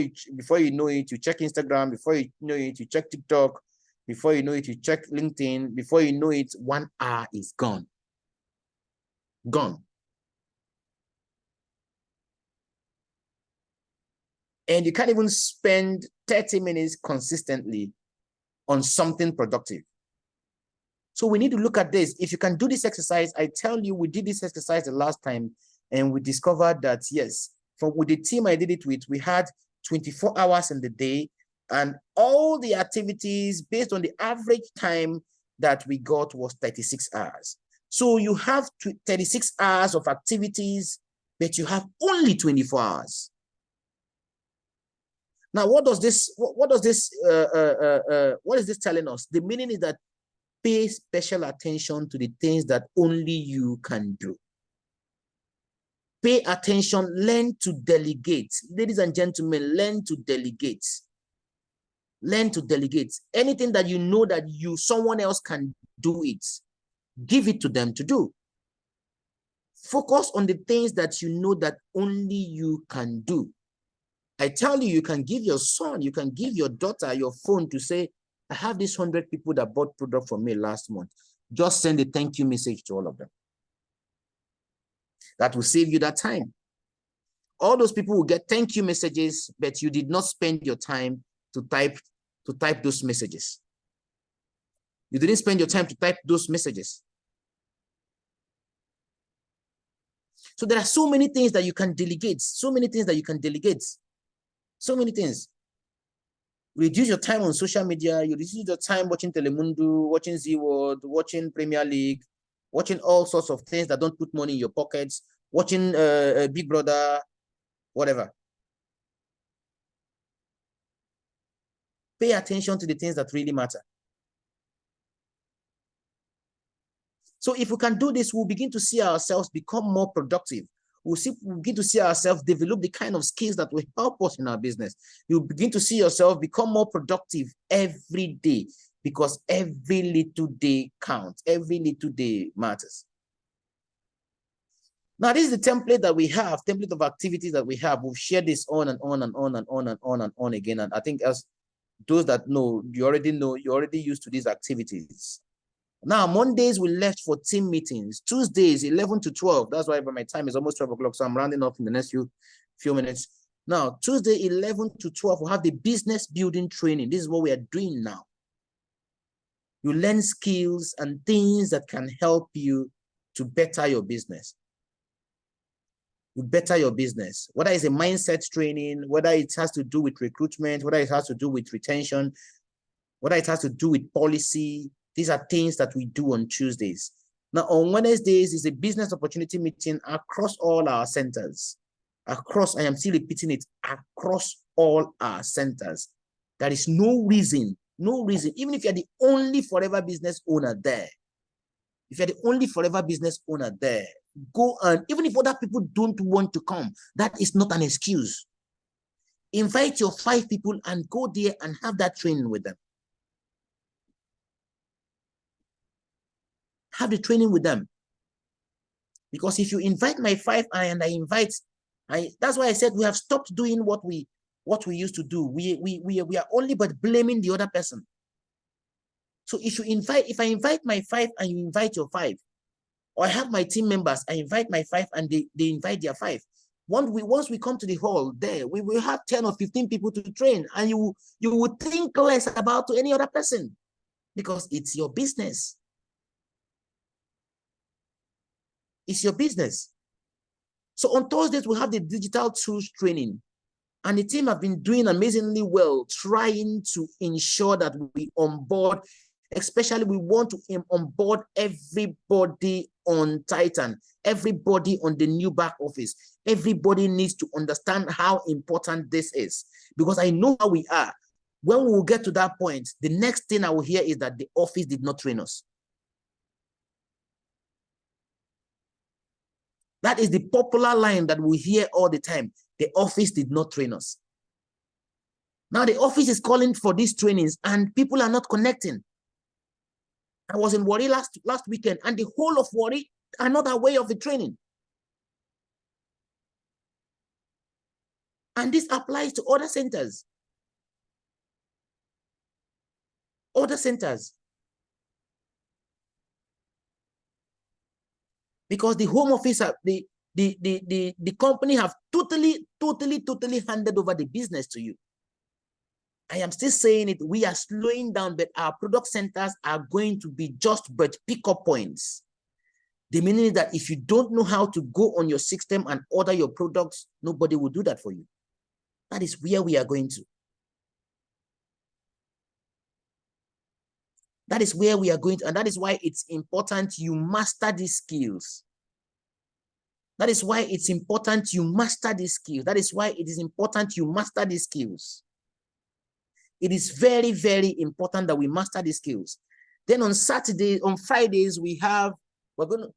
you know it, you check Instagram, before you know it, you check TikTok, before you know it, you check LinkedIn, before you know it, 1 hour is gone. Gone. And you can't even spend 30 minutes consistently on something productive. So we need to look at this. If you can do this exercise, I tell you, we did this exercise the last time, and we discovered that, yes, with the team I did it with, we had 24 hours in the day, and all the activities based on the average time that we got was 36 hours. So you have 36 hours of activities, but you have only 24 hours. Now, what is this telling us? The meaning is that pay special attention to the things that only you can do. Pay attention, learn to delegate. Ladies and gentlemen, learn to delegate. Learn to delegate. Anything that you know that someone else can do it, give it to them to do. Focus on the things that you know that only you can do. I tell you, you can give your son, you can give your daughter your phone to say, I have these 100 people that bought product from me last month. Just send a thank you message to all of them. That will save you that time. All those people will get thank you messages, but you did not spend your time to type those messages. You didn't spend your time to type those messages. So there are so many things that you can delegate, so many things that you can delegate, so many things. Reduce your time on social media, you reduce your time watching Telemundo, watching Z World, watching Premier League, watching all sorts of things that don't put money in your pockets, watching Big Brother, whatever. Pay attention to the things that really matter. So if we can do this, we'll begin to see ourselves become more productive. We'll begin to see ourselves develop the kind of skills that will help us in our business. You'll begin to see yourself become more productive every day, because every little day counts. Every little day matters. Now, this is the template that we have, template of activities that we have. We've shared this on and on and on and on and on and on again. And I think as those that know, you're already used to these activities. Now, Mondays we left for team meetings. Tuesdays, 11 to 12. That's why by my time is almost 12 o'clock. So I'm rounding off in the next few minutes. Now, Tuesday, 11 to 12, we'll have the business building training. This is what we are doing now. You learn skills and things that can help you to better your business. You better your business, whether it's a mindset training, whether it has to do with recruitment, whether it has to do with retention, whether it has to do with policy. These are things that we do on Tuesdays. Now, on Wednesdays is a business opportunity meeting across all our centers. I am still repeating it, across all our centers. There is no reason, even if you're the only forever business owner there, go, and even if other people don't want to come, that is not an excuse. Invite your 5 people and go there and have that training with them. Have the training with them. Because if you invite my 5 and that's why I said we have stopped doing what we used to do. We are only but blaming the other person. So if I invite my 5 and you invite your 5, or I have my team members, I invite my 5 and they invite their 5. Once we come to the hall there, we will have 10 or 15 people to train, and you will think less about any other person, because it's your business. It's your business. So on Thursdays, we have the digital tools training, and the team have been doing amazingly well, trying to ensure that we onboard, especially we want to onboard everybody on Titan, everybody on the new back office. Everybody needs to understand how important this is, because I know how we are. When we will get to that point, the next thing I will hear is that the office did not train us. That is the popular line that we hear all the time. The office did not train us. Now the office is calling for these trainings and people are not connecting. I was in Warri last weekend, and the whole of Warri are not aware of the training. And this applies to other centers. Other centers. Because the home office, the company have totally handed over the business to you. I am still saying it, we are slowing down, but our product centers are going to be just but pickup points. The meaning is that if you don't know how to go on your system and order your products, nobody will do that for you. That is where we are going to. That is where we are going to, and that is why it's important you master these skills. That is why it's important you master these skills. That is why it is important you master these skills. It is very, very important that we master these skills. Then on Fridays, we have the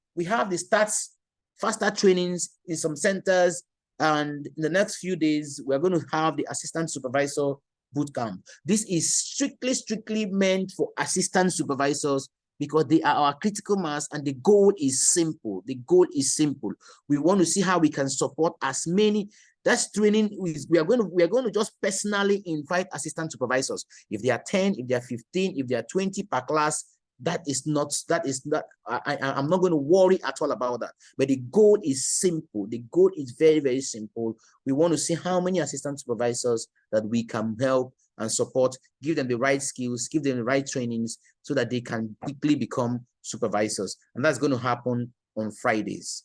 faster trainings in some centers, and in the next few days, we're going to have the assistant supervisor bootcamp. This is strictly meant for assistant supervisors because they are our critical mass, and the goal is simple. The goal is simple. We want to see how we can support as many. That's training. We are going to just personally invite assistant supervisors. If they are 10, if they are 15, if they are 20 per class, I'm not going to worry at all about that. But the goal is simple. The goal is very, very simple. We want to see how many assistant supervisors that we can help and support, give them the right skills, give them the right trainings so that they can quickly become supervisors. And that's going to happen on Fridays.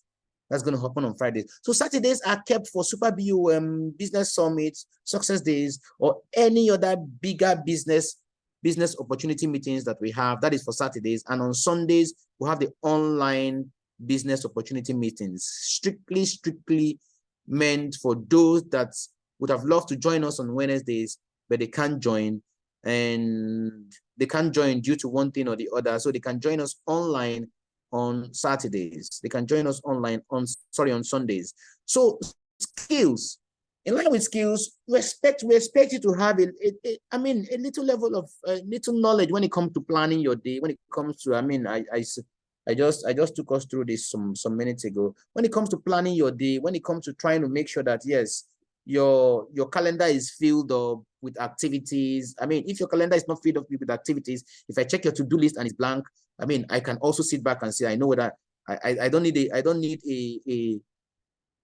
That's going to happen on Fridays. So Saturdays are kept for Super BUM, business summits, success days, or any other bigger business opportunity meetings that we have. That is for Saturdays. And on Sundays, we have the online business opportunity meetings, strictly meant for those that would have loved to join us on Wednesdays, but they can't join. And they can't join due to one thing or the other. So they can join us online on Saturdays. They can join us online on Sundays. So skills, in line with skills, we expect you to have a little level of little knowledge when it comes to planning your day. When it comes to, I just took us through this some minutes ago. When it comes to planning your day, when it comes to trying to make sure that yes, your calendar is filled up with activities. If your calendar is not filled up with activities, if I check your to-do list and it's blank, I can also sit back and say, I know whether I don't need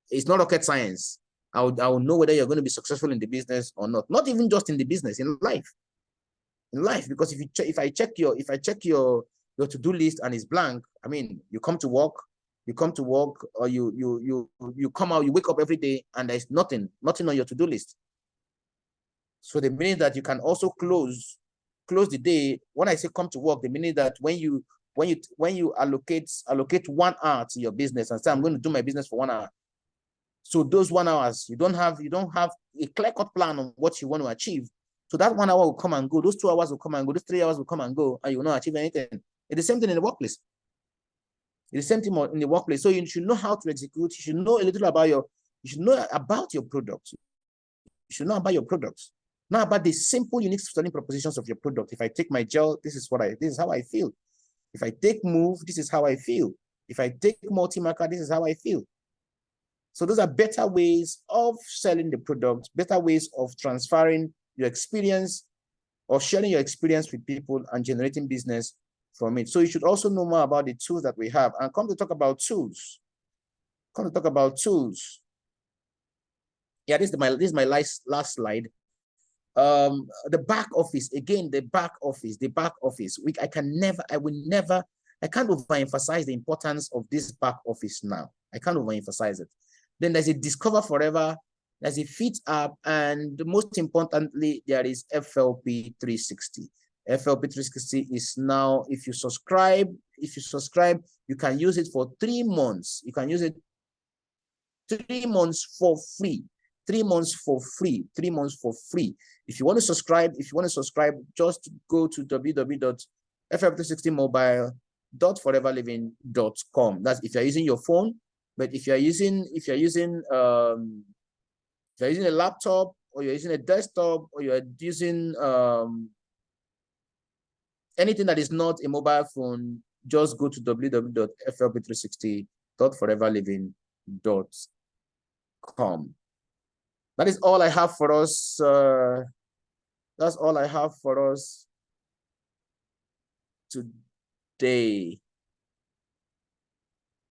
it's not rocket science. I will know whether you're going to be successful in the business or not. Not even just in the business, in life. In life, because if I check your to-do list and it's blank, you come to work, or you come out, you wake up every day and there's nothing on your to-do list. So the meaning that you can also close the day. When I say come to work, the meaning that when you allocate 1 hour to your business and say, I'm going to do my business for 1 hour. So those 1 hours, you don't have a clear-cut plan on what you want to achieve. So that 1 hour will come and go. Those 2 hours will come and go. Those 3 hours will come and go, and you will not achieve anything. It's the same thing in the workplace. It's the same thing in the workplace. So you should know how to execute. You should know a little about your products. You should know about your products. Not about the simple, unique selling propositions of your product. If I take my gel, this is how I feel. If I take Move, this is how I feel. If I take multi-marker, this is how I feel. So those are better ways of selling the product, better ways of transferring your experience or sharing your experience with people and generating business from it. So you should also know more about the tools that we have. And come to talk about tools. Yeah, this is my last slide. The back office, again, the back office. I can't overemphasize the importance of this back office now. I can't overemphasize it. Then there's a Discover Forever, there's a Fit app, and most importantly, there is FLP 360. FLP 360 is now, if you subscribe, you can use it for 3 months. You can use it 3 months for free. 3 months for free. If you want to subscribe, just go to www.fl360mobile.foreverliving.com. That's if you're using your phone. But if you're using a laptop, or you're using a desktop, or you're using anything that is not a mobile phone, just go to www.flb360.foreverliving.com. That is all I have for us. That's all I have for us today.